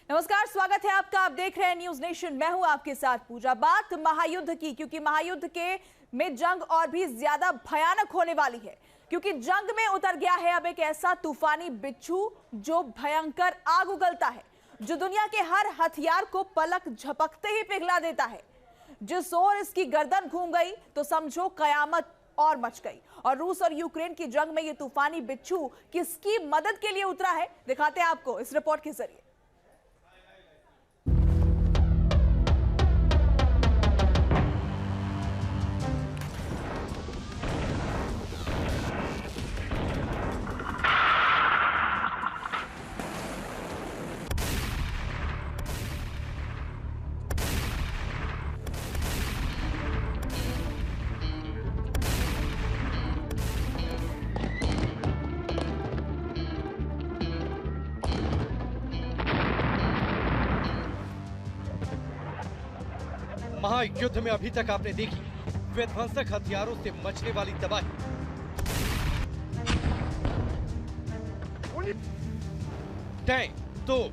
नमस्कार, स्वागत है आपका। आप देख रहे हैं न्यूज नेशन। मैं हूं आपके साथ पूजा। बात महायुद्ध की, क्योंकि महायुद्ध के में जंग और भी ज्यादा भयानक होने वाली है, क्योंकि जंग में उतर गया है अब एक ऐसा तूफानी बिच्छू जो भयंकर आग उगलता है, जो दुनिया के हर हथियार को पलक झपकते ही पिघला देता है। जिस ओर इसकी गर्दन घूम गई तो समझो कयामत और मच गई। और रूस और यूक्रेन की जंग में ये तूफानी बिच्छू किसकी मदद के लिए उतरा है, दिखाते हैं आपको इस रिपोर्ट के जरिए। महायुद्ध में अभी तक आपने देखी विध्वंसक हथियारों से मचने वाली तबाही। टैंक, तोप,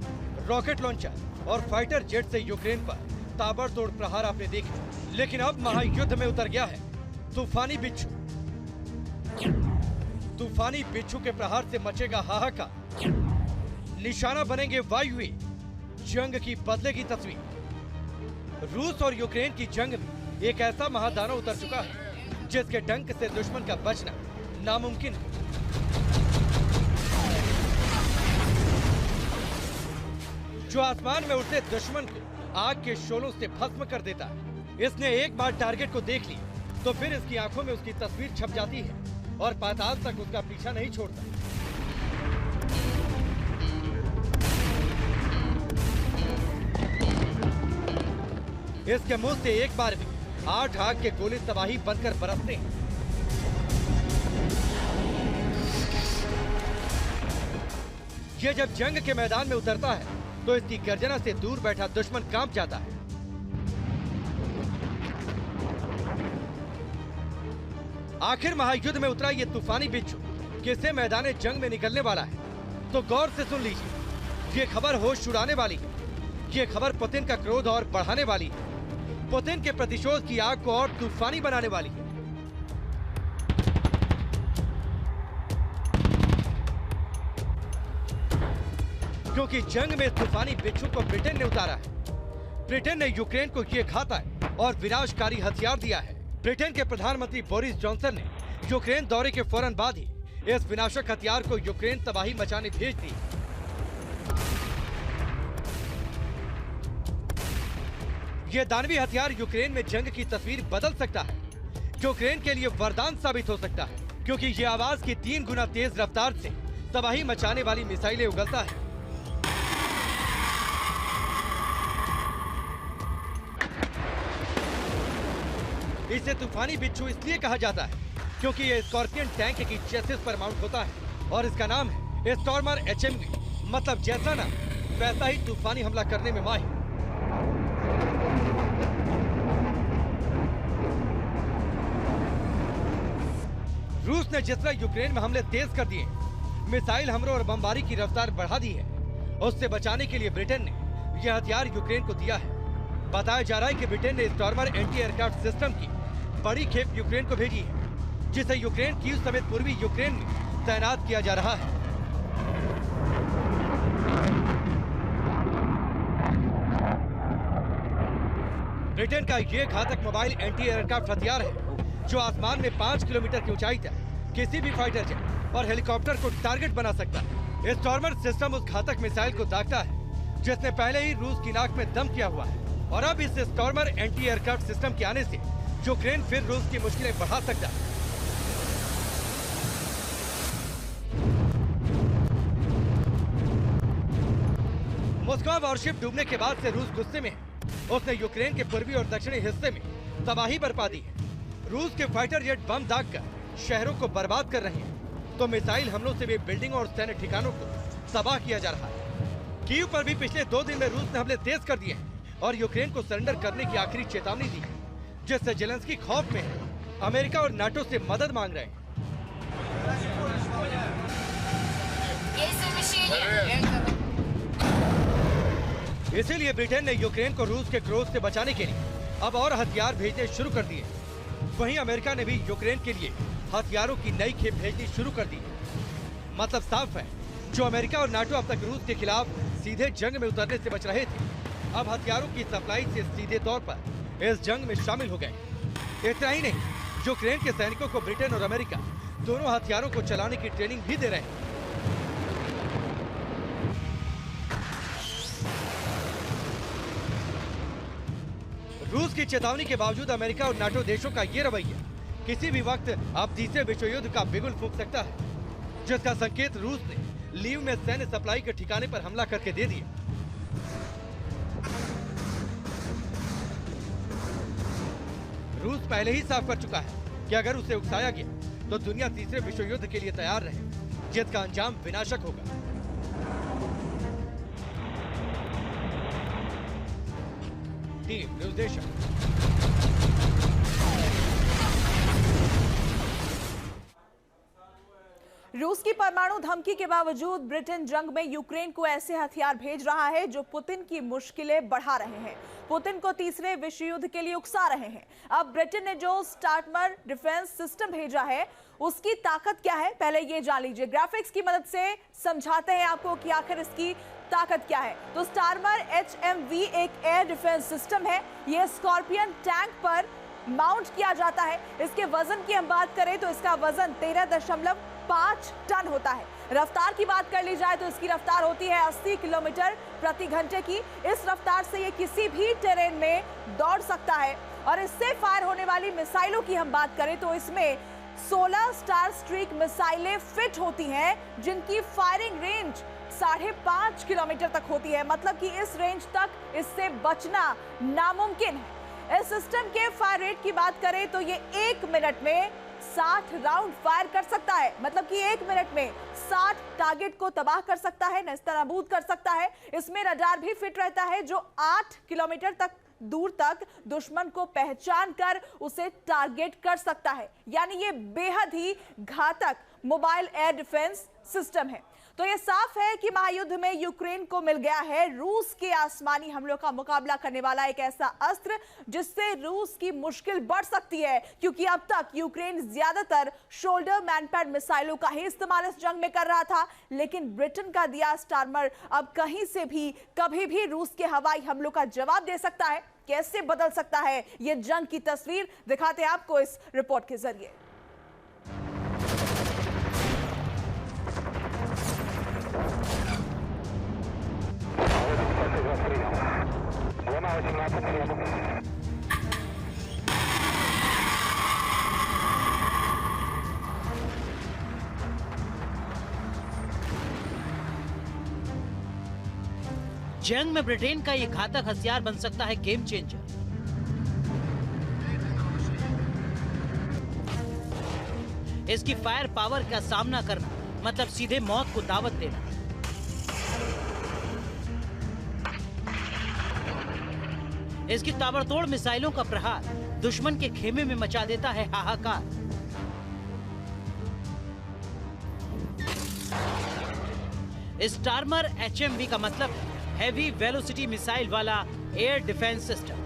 रॉकेट लॉन्चर और फाइटर जेट से यूक्रेन पर ताबड़तोड़ प्रहार आपने देखे, लेकिन अब महायुद्ध में उतर गया है तूफानी बिच्छू। तूफानी बिच्छू के प्रहार से मचेगा हाहाकार, निशाना बनेंगे वायुए, जंग की बदलेगी तस्वीर। रूस और यूक्रेन की जंग में एक ऐसा महादानव उतर चुका है जिसके डंक से दुश्मन का बचना नामुमकिन है। जो आसमान में उड़ते दुश्मन को आग के शोलों से भस्म कर देता है। इसने एक बार टारगेट को देख लिया तो फिर इसकी आंखों में उसकी तस्वीर छप जाती है और पाताल तक उसका पीछा नहीं छोड़ता। इसके मुंह से एक बार भी 8 आग के गोले तबाही बनकर बरसते हैं। ये जब जंग के मैदान में उतरता है तो इसकी गर्जना से दूर बैठा दुश्मन कांप जाता है। आखिर महायुद्ध में उतरा ये तूफानी बिच्छू किसे मैदान जंग में निकलने वाला है, तो गौर से सुन लीजिए। ये खबर होश उड़ाने वाली है। ये खबर पुतिन का क्रोध और बढ़ाने वाली है, पुतिन के प्रतिशोध की आग को और तूफानी बनाने वाली है। क्योंकि जंग में तूफानी बिच्छू को ब्रिटेन ने उतारा है। ब्रिटेन ने यूक्रेन को ये घातक और विनाशकारी हथियार दिया है। ब्रिटेन के प्रधानमंत्री बोरिस जॉनसन ने यूक्रेन दौरे के फौरन बाद ही इस विनाशक हथियार को यूक्रेन तबाही मचाने भेज दी। ये दानवी हथियार यूक्रेन में जंग की तस्वीर बदल सकता है। यूक्रेन के लिए वरदान साबित हो सकता है, क्योंकि ये आवाज की 3 गुना तेज रफ्तार से तबाही मचाने वाली मिसाइलें उगलता है। इसे तूफानी बिच्छू इसलिए कहा जाता है क्योंकि ये स्कॉर्पियन टैंक की चेसिस पर माउंट होता है और इसका नाम है स्टॉर्मर HMV। मतलब जैसा नाम वैसा ही तूफानी हमला करने में माहिर। रूस ने जिस तरह यूक्रेन में हमले तेज कर दिए, मिसाइल हमलों और बमबारी की रफ्तार बढ़ा दी है, उससे बचाने के लिए ब्रिटेन ने यह हथियार यूक्रेन को दिया है। बताया जा रहा है कि ब्रिटेन ने स्टॉर्मर एंटी एयरक्राफ्ट सिस्टम की बड़ी खेप यूक्रेन को भेजी है, जिसे यूक्रेन कीव समेत पूर्वी यूक्रेन में तैनात किया जा रहा है। ब्रिटेन का ये घातक मोबाइल एंटी एयरक्राफ्ट हथियार है जो आसमान में 5 किलोमीटर की ऊंचाई तक किसी भी फाइटर जेट और हेलीकॉप्टर को टारगेट बना सकता है। स्टॉर्मर सिस्टम उस घातक मिसाइल को दागता है जिसने पहले ही रूस की नाक में दम किया हुआ है, और अब इस स्टॉर्मर एंटी एयरक्राफ्ट सिस्टम के आने से यूक्रेन फिर रूस की मुश्किलें बढ़ा सकता है। मॉस्को वॉरशिप डूबने के बाद से रूस गुस्से में है। उसने यूक्रेन के पूर्वी और दक्षिणी हिस्से में तबाही बरपा दी है। रूस के फाइटर जेट बम दागकर शहरों को बर्बाद कर रहे हैं, तो मिसाइल हमलों से भी बिल्डिंगों और सैन्य ठिकानों को तबाह किया जा रहा है। कीव पर भी पिछले 2 दिन में रूस ने हमले तेज कर दिए हैं और यूक्रेन को सरेंडर करने की आखिरी चेतावनी दी है, जिससे जेलेंस्की खौफ में है। अमेरिका और नाटो से मदद मांग रहे हैं। इसीलिए ब्रिटेन ने यूक्रेन को रूस के क्रोध से बचाने के लिए अब और हथियार भेजने शुरू कर दिए। वहीं अमेरिका ने भी यूक्रेन के लिए हथियारों की नई खेप भेजनी शुरू कर दी। मतलब साफ है, जो अमेरिका और नाटो अब तक रूस के खिलाफ सीधे जंग में उतरने से बच रहे थे, अब हथियारों की सप्लाई से सीधे तौर पर इस जंग में शामिल हो गए। इतना ही नहीं, यूक्रेन के सैनिकों को ब्रिटेन और अमेरिका दोनों हथियारों को चलाने की ट्रेनिंग भी दे रहे हैं। रूस की चेतावनी के बावजूद अमेरिका और नाटो देशों का ये रवैया किसी भी वक्त अब तीसरे विश्व युद्ध का बिगुल फूंक सकता है, जिसका संकेत रूस ने लीव में सैन्य सप्लाई के ठिकाने पर हमला करके दे दिया। रूस पहले ही साफ कर चुका है कि अगर उसे उकसाया गया तो दुनिया तीसरे विश्व युद्ध के लिए तैयार रहे, जिसका अंजाम विनाशक होगा। Team news nation. रूस की परमाणु धमकी के बावजूद ब्रिटेन जंग में यूक्रेन को ऐसे हथियार भेज रहा है जो पुतिन की मुश्किलें बढ़ा रहे हैं, पुतिन को तीसरे विश्व युद्ध के लिए उकसा रहे हैं। अब ब्रिटेन ने जो स्टार्मर डिफेंस सिस्टम भेजा है, उसकी ताकत क्या है, पहले ये जान लीजिए। ग्राफिक्स की मदद से समझाते हैं आपको कि आखिर इसकी ताकत क्या है। तो स्टार्मर HMV एक एयर डिफेंस सिस्टम है। ये स्कॉर्पियन टैंक पर माउंट किया जाता है। इसके वजन की हम बात करें तो इसका वजन 13.5 टन होता है। रफ्तार की बात कर ली जाए तो इसकी रफ्तार होती है 80 किलोमीटर प्रति घंटे की। इस रफ्तार से ये किसी भी टेरेन में दौड़ सकता है। और इससे फायर होने वाली मिसाइलों की हम बात करें तो इसमें 16 स्टार स्ट्रीक मिसाइलें फिट होती हैं, जिनकी फायरिंग रेंज 5.5 किलोमीटर तक होती है। मतलब कि इस रेंज तक इससे बचना नामुमकिन है। इस सिस्टम के फायर रेट की बात करें तो ये 1 मिनट में 60 राउंड फायर कर सकता है। मतलब कि 1 मिनट में 60 टारगेट को तबाह कर सकता है, नेस्तनाबूद कर सकता है। इसमें रडार भी फिट रहता है जो 8 किलोमीटर तक दूर तक दुश्मन को पहचान कर उसे टारगेट कर सकता है। यानी ये बेहद ही घातक मोबाइल एयर डिफेंस सिस्टम है। तो ये साफ है कि महायुद्ध में यूक्रेन को मिल गया है रूस के आसमानी हमलों का मुकाबला करने वाला एक ऐसा अस्त्र जिससे रूस की मुश्किल बढ़ सकती है, क्योंकि अब तक यूक्रेन ज्यादातर शोल्डर मैनपैड मिसाइलों का ही इस्तेमाल इस जंग में कर रहा था। लेकिन ब्रिटेन का दिया स्टार्मर अब कहीं से भी कभी भी रूस के हवाई हमलों का जवाब दे सकता है। कैसे बदल सकता है ये जंग की तस्वीर, दिखाते हैं आपको इस रिपोर्ट के जरिए। जंग में ब्रिटेन का ये घातक हथियार बन सकता है गेम चेंजर। इसकी फायर पावर का सामना करना मतलब सीधे मौत को दावत देना। इसकी ताबड़तोड़ मिसाइलों का प्रहार दुश्मन के खेमे में मचा देता है हाहाकार। स्टार्मर HMV का मतलब है हैवी वेलोसिटी मिसाइल वाला एयर डिफेंस सिस्टम।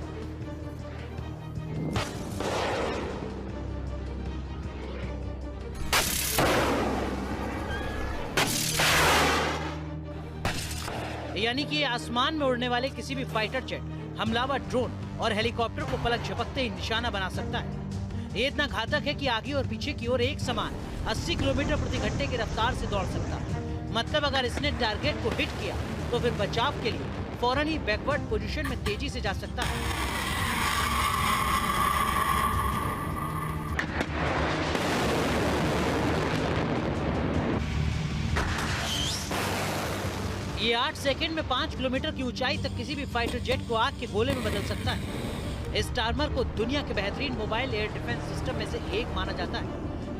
यानी कि आसमान में उड़ने वाले किसी भी फाइटर जेट, हमलावर ड्रोन और हेलीकॉप्टर को पलक झपकते ही निशाना बना सकता है। ये इतना घातक है कि आगे और पीछे की ओर एक समान 80 किलोमीटर प्रति घंटे की रफ्तार से दौड़ सकता है। मतलब अगर इसने टारगेट को हिट किया तो फिर बचाव के लिए फौरन ही बैकवर्ड पोजीशन में तेजी से जा सकता है। ये 8 सेकंड में 5 किलोमीटर की ऊंचाई तक किसी भी फाइटर जेट को आग के गोले में बदल सकता है। स्टार्मर को दुनिया के बेहतरीन मोबाइल एयर डिफेंस सिस्टम में से एक माना जाता है।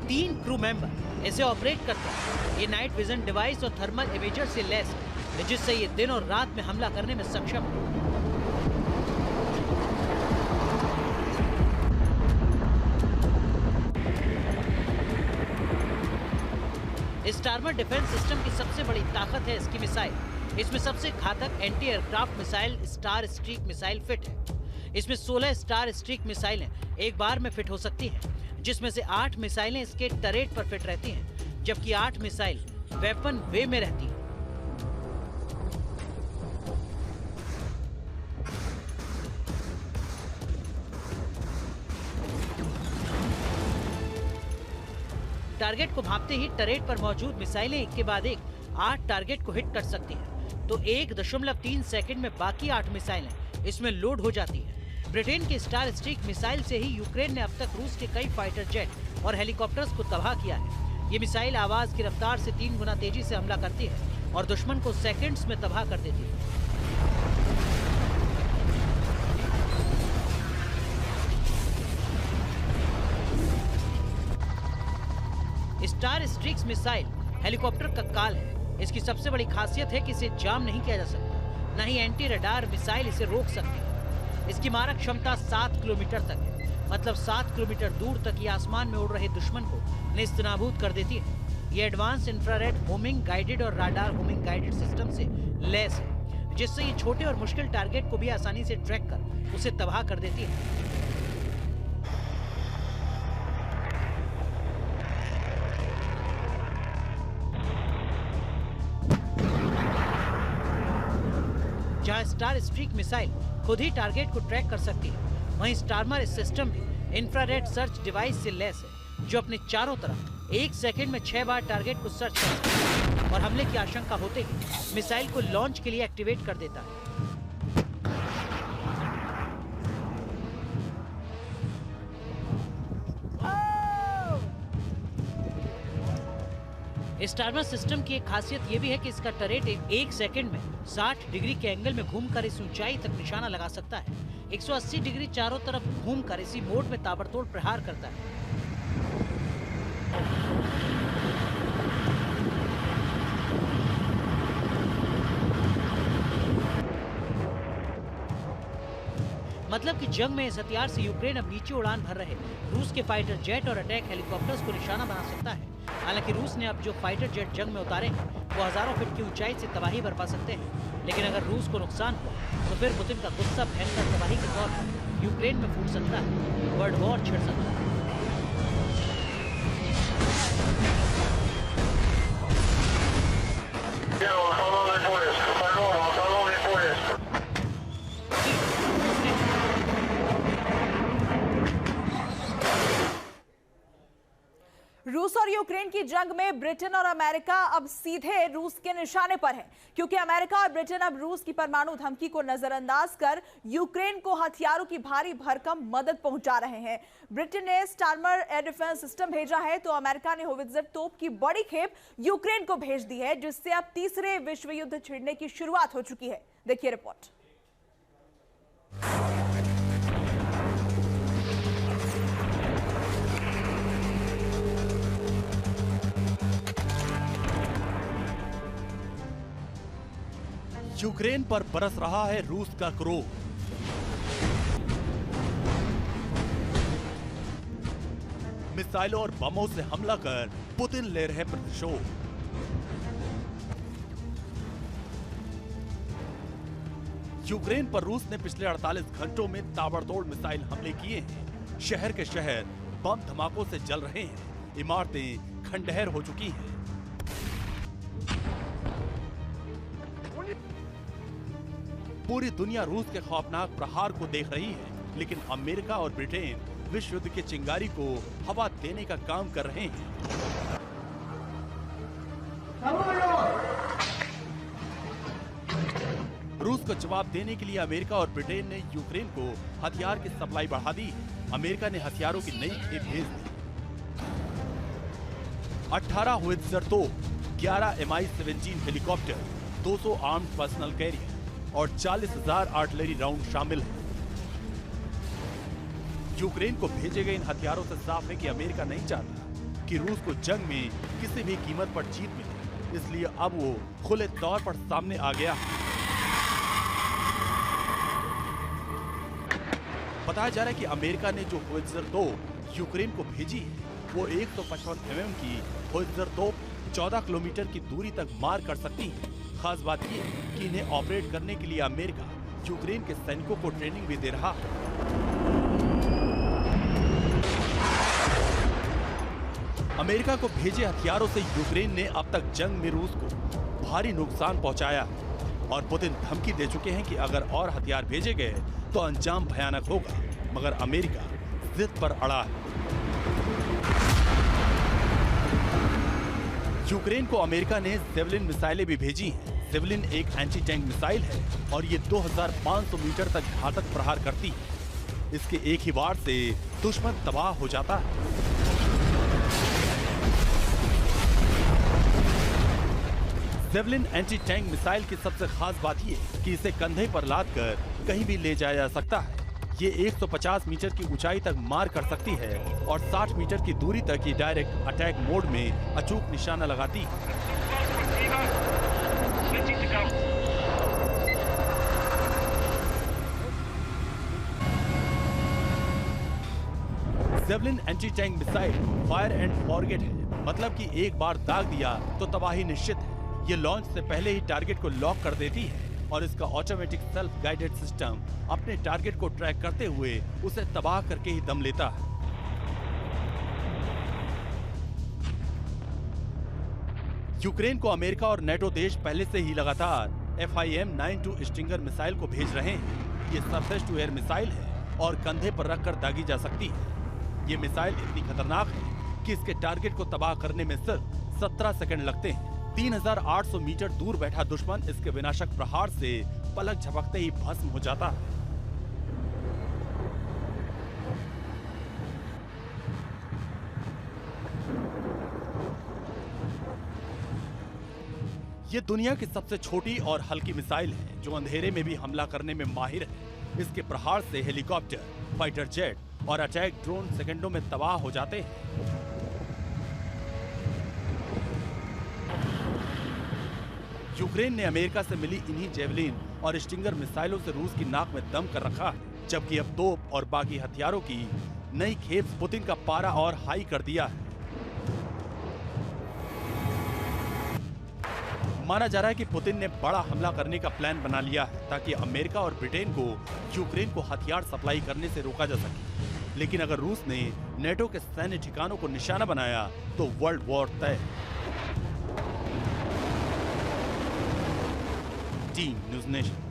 3 क्रू मेंबर इसे ऑपरेट करते हैं। ये नाइट विजन डिवाइस और थर्मल इमेजर से लैस है, जिससे ये दिन और रात में हमला करने में सक्षम है। स्टार्मर डिफेंस सिस्टम की सबसे बड़ी ताकत है इसकी मिसाइल। इसमें सबसे घातक anti aircraft missile star streak missile fit है। इसमें 16 स्टार स्ट्रीक मिसाइलें एक बार में फिट हो सकती हैं, जिसमें से 8 मिसाइलें इसके टरेट पर फिट रहती हैं, जबकि 8 मिसाइल वेपन वे में रहती हैं। टारगेट को भांपते ही टरेट पर मौजूद मिसाइलें एक के बाद एक 8 टारगेट को हिट कर सकती हैं, तो 1.3 सेकंड में बाकी 8 मिसाइलें इसमें लोड हो जाती हैं। ब्रिटेन के स्टार स्ट्रीक मिसाइल से ही यूक्रेन ने अब तक रूस के कई फाइटर जेट और हेलीकॉप्टर्स को तबाह किया है। ये मिसाइल आवाज की रफ्तार से 3 गुना तेजी से हमला करती है और दुश्मन को सेकंड्स में तबाह कर देती है। स्टार स्ट्रीक्स मिसाइल हेलीकॉप्टर का काल है। इसकी सबसे बड़ी खासियत है कि इसे जाम नहीं किया जा सकता, न ही एंटी रडार मिसाइल इसे रोक सकती है। इसकी मारक क्षमता 7 किलोमीटर तक है, मतलब 7 किलोमीटर दूर तक ये आसमान में उड़ रहे दुश्मन को नेस्तनाबूद कर देती है। ये एडवांस इंफ्रारेड होमिंग गाइडेड और राडार होमिंग गाइडेड सिस्टम से लैस है, जिससे ये छोटे और मुश्किल टारगेट को भी आसानी से ट्रैक कर उसे तबाह कर देती है। जहां स्टार स्ट्रीक मिसाइल खुद ही टारगेट को ट्रैक कर सकती है, वहीं स्टार्मर इस सिस्टम में इंफ्रारेड सर्च डिवाइस से लैस है, जो अपने चारों तरफ 1 सेकंड में 6 बार टारगेट को सर्च कर सकता है और हमले की आशंका होते ही मिसाइल को लॉन्च के लिए एक्टिवेट कर देता है। स्टार्मर सिस्टम की एक खासियत यह भी है कि इसका टरेट 1 सेकंड में 60 डिग्री के एंगल में घूमकर इस ऊंचाई तक निशाना लगा सकता है। 180 डिग्री चारों तरफ घूमकर इसी मोड में ताबड़तोड़ प्रहार करता है। मतलब कि जंग में इस हथियार से यूक्रेन अब नीचे उड़ान भर रहे रूस के फाइटर जेट और अटैक हेलीकॉप्टर्स को निशाना बना सकता है। हालांकि रूस ने अब जो फाइटर जेट जंग में उतारे हैं वो हजारों फीट की ऊंचाई से तबाही बरपा सकते हैं, लेकिन अगर रूस को नुकसान हुआ तो फिर पुतिन का गुस्सा भयंकर तबाही के तौर पर यूक्रेन में फूट सकता है, वर्ल्ड वॉर छिड़ सकता है। रूस और यूक्रेन की जंग में ब्रिटेन और अमेरिका अब सीधे रूस के निशाने पर है, क्योंकि अमेरिका और ब्रिटेन अब रूस की परमाणु धमकी को नजरअंदाज कर यूक्रेन को हथियारों की भारी भरकम मदद पहुंचा रहे हैं। ब्रिटेन ने स्टार्मर एयर डिफेंस सिस्टम भेजा है, तो अमेरिका ने होवित्जर तोप की बड़ी खेप यूक्रेन को भेज दी है, जिससे अब तीसरे विश्व युद्ध छिड़ने की शुरुआत हो चुकी है। देखिए रिपोर्ट। यूक्रेन पर बरस रहा है रूस का क्रोध। मिसाइलों और बमों से हमला कर पुतिन ले रहे प्रतिशोध। यूक्रेन पर रूस ने पिछले 48 घंटों में ताबड़तोड़ मिसाइल हमले किए हैं। शहर के शहर बम धमाकों से जल रहे हैं, इमारतें खंडहर हो चुकी हैं। पूरी दुनिया रूस के खौफनाक प्रहार को देख रही है, लेकिन अमेरिका और ब्रिटेन विश्व युद्ध की चिंगारी को हवा देने का काम कर रहे हैं। रूस को जवाब देने के लिए अमेरिका और ब्रिटेन ने यूक्रेन को हथियार की सप्लाई बढ़ा दी। अमेरिका ने हथियारों की नई खेप भेज दी। 18 होवित्जर तोप, 11 MI-17 helicopter, 200 armed personal career और 40,000 आर्टिलरी राउंड शामिल हैं। यूक्रेन को भेजे गए इन हथियारों से साफ है कि अमेरिका नहीं चाहता कि रूस को जंग में किसी भी कीमत पर जीत मिले, इसलिए अब वो खुले तौर पर सामने आ गया है। बताया जा रहा है कि अमेरिका ने जो होवित्जर तोप यूक्रेन को भेजी है वो 155 mm की होवित्जर तोप 14 किलोमीटर की दूरी तक मार कर सकती है। खास बात ये है कि इन्हें ऑपरेट करने के लिए अमेरिका यूक्रेन के सैनिकों को ट्रेनिंग भी दे रहा है। अमेरिका को भेजे हथियारों से यूक्रेन ने अब तक जंग में रूस को भारी नुकसान पहुंचाया और पुतिन धमकी दे चुके हैं कि अगर और हथियार भेजे गए तो अंजाम भयानक होगा, मगर अमेरिका जिद पर अड़ा है। यूक्रेन को अमेरिका ने जेवलिन मिसाइलें भी भेजी हैं। जेवलिन एक एंटी टैंक मिसाइल है और ये 2500 मीटर तक घातक प्रहार करती है। इसके एक ही वार से दुश्मन तबाह हो जाता है। जेवलिन एंटी टैंक मिसाइल की सबसे खास बात ये कि इसे कंधे पर लादकर कहीं भी ले जाया जा सकता है। ये 150 मीटर की ऊंचाई तक मार कर सकती है और 60 मीटर की दूरी तक ये डायरेक्ट अटैक मोड में अचूक निशाना लगाती है। Javelin anti tank missile fire and forget है, मतलब कि एक बार दाग दिया तो तबाही निश्चित है। ये लॉन्च से पहले ही टारगेट को लॉक कर देती है और इसका ऑटोमेटिक सेल्फ गाइडेड सिस्टम अपने टारगेट को ट्रैक करते हुए उसे तबाह करके ही दम लेता है। यूक्रेन को अमेरिका और नेटो देश पहले से ही लगातार FIM-92 स्टिंगर मिसाइल को भेज रहे हैं। ये सरफेस टू एयर मिसाइल है और कंधे पर रखकर दागी जा सकती है। ये मिसाइल इतनी खतरनाक है कि इसके टारगेट को तबाह करने में सिर्फ 17 सेकंड लगते हैं। 3800 मीटर दूर बैठा दुश्मन इसके विनाशक प्रहार से पलक झपकते ही भस्म हो जाता है। ये दुनिया की सबसे छोटी और हल्की मिसाइल है जो अंधेरे में भी हमला करने में माहिर है। इसके प्रहार से हेलीकॉप्टर, फाइटर जेट और अटैक ड्रोन सेकंडों में तबाह हो जाते हैं। यूक्रेन ने अमेरिका से मिली इन्हीं जेवलिन और स्टिंगर मिसाइलों से रूस की नाक में दम कर रखा है, जबकि अब तोप और बाकी हथियारों की नई खेप पुतिन का पारा और हाई कर दिया है। माना जा रहा है कि पुतिन ने बड़ा हमला करने का प्लान बना लिया है ताकि अमेरिका और ब्रिटेन को यूक्रेन को हथियार सप्लाई करने से रोका जा सके। लेकिन अगर रूस ने नेटो के सैन्य ठिकानों को निशाना बनाया तो वर्ल्ड वॉर तय। Team news nation.